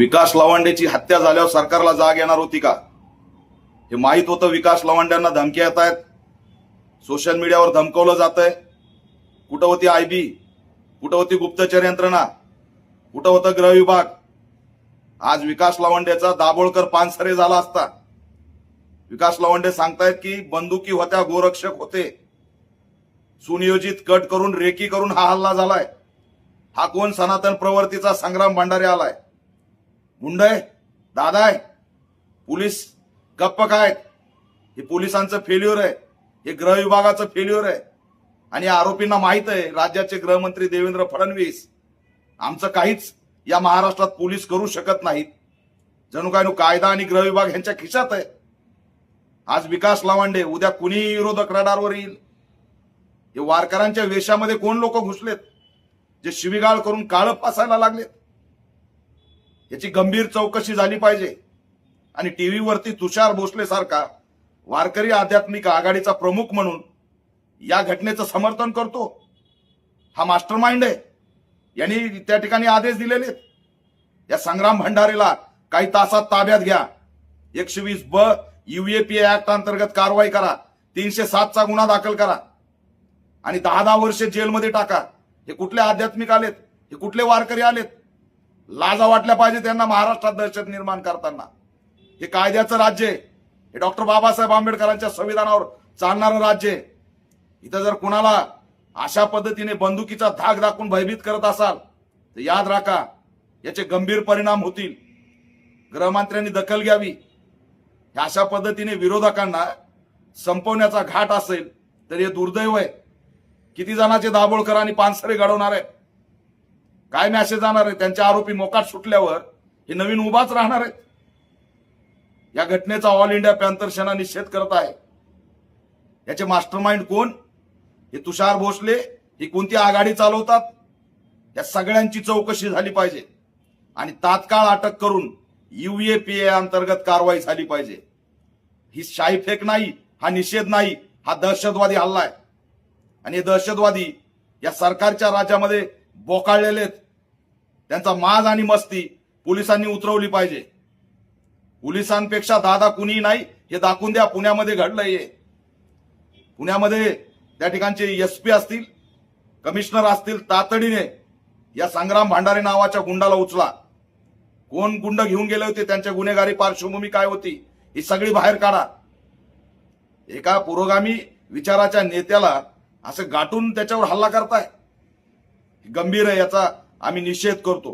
विकास लवांडेची हत्या झाल्यावर सरकारला जाग येणार होती का? हे माहित होतं विकास लवांड्यांना धमक्या येत आहेत, सोशल मीडियावर धमकवलं जातंय. कुठं होती आयबी, कुठं होती गुप्तचर यंत्रणा, कुठं होतं गृह विभाग? आज विकास लवांडेचा दाभोळकर पानसरे झाला असता. विकास लवांडे सांगतायत की बंदुकी होत्या, गोरक्षक होते, सुनियोजित कट करून रेकी करून हा हल्ला झालाय. हा कोण सनातन प्रवर्तीचा संग्राम भंडारे आलाय? गुंड आहे, दादा आहे? पोलीस गप्प काय? हे पोलिसांचं फेल्युअर आहे, हे गृह विभागाचं फेल्युअर आहे. आणि आरोपींना माहित आहे राज्याचे गृहमंत्री देवेंद्र फडणवीस आमचं काहीच या महाराष्ट्रात पोलीस करू शकत नाहीत. जणू काय कायदा आणि गृह विभाग यांच्या खिशात आहे. आज विकास लवांडे, उद्या कुणीही विरोधक रडारवर येईल. हे वारकऱ्यांच्या वेशामध्ये कोण लोक घुसलेत जे शिवीगाळ करून काळं फासायला लागलेत? याची गंभीर चौकशी झाली पाहिजे. आणि टीव्हीवरती तुषार भोसले सारखा वारकरी आध्यात्मिक आघाडीचा प्रमुख म्हणून या घटनेचं समर्थन करतो. हा मास्टरमाइंड आहे. यांनी त्या ठिकाणी आदेश दिलेले. या संग्राम भंडारेला काही तासात ताब्यात घ्या, 120B UAPA ऍक्ट अंतर्गत कारवाई करा, 307चा गुन्हा दाखल करा आणि 10 वर्षे जेलमध्ये टाका. हे कुठले आध्यात्मिक आलेत? हे कुठले वारकरी आलेत? लाजा वाटल्या पाहिजे त्यांना महाराष्ट्रात दहशत निर्माण करताना. हे कायद्याचं राज्य आहे, हे डॉक्टर बाबासाहेब आंबेडकरांच्या संविधानावर चालणारं राज्य आहे. इथं जर कुणाला अशा पद्धतीने बंदुकीचा धाक दाखवून भयभीत करत असाल तर याद राखा, याचे गंभीर परिणाम होतील. गृहमंत्र्यांनी दखल घ्यावी. अशा पद्धतीने विरोधकांना संपवण्याचा घाट असेल तर हे दुर्दैव आहे. किती जणांचे दाभोळकर आणि पानसरे घडवणार आहे? काय मॅसेज जाणार आहे? त्यांचे आरोपी मोकाट सुटल्यावर हे नवीन उभाच राहणार आहेत. या घटनेचा ऑल इंडिया पॅंथर सेना निषेध करत आहे. याचे मास्टरमाइंड कोण? हे तुषार भोसले, ही कोणती आघाडी चालवतात? या सगळ्यांची चौकशी झाली पाहिजे आणि तात्काळ अटक करून UAPA अंतर्गत कारवाई झाली पाहिजे. ही शाईफेक नाही, हा निषेध नाही, हा दहशतवादी हल्ला आहे. आणि हे दहशतवादी या सरकारच्या राज्यामध्ये बोकाळलेले आहेत. त्यांचा माज आणि मस्ती पोलिसांनी उतरवली पाहिजे. पोलिसांपेक्षा दादा कुणी नाही हे दाखवून द्या. पुण्यामध्ये घडलंय. पुण्यामध्ये त्या ठिकाणचे SP असतील, कमिशनर असतील, तातडीने या संग्राम भंडारे नावाच्या गुंडाला उचला. कोण गुंड घेऊन गेले होते, त्यांच्या गुन्हेगारी पार्श्वभूमी काय होती, ही सगळी बाहेर काढा. एका पुरोगामी विचाराच्या नेत्याला असं गाठून त्याच्यावर हल्ला करताय, गंभीर आहे. याचा आम्ही निषेध करतो.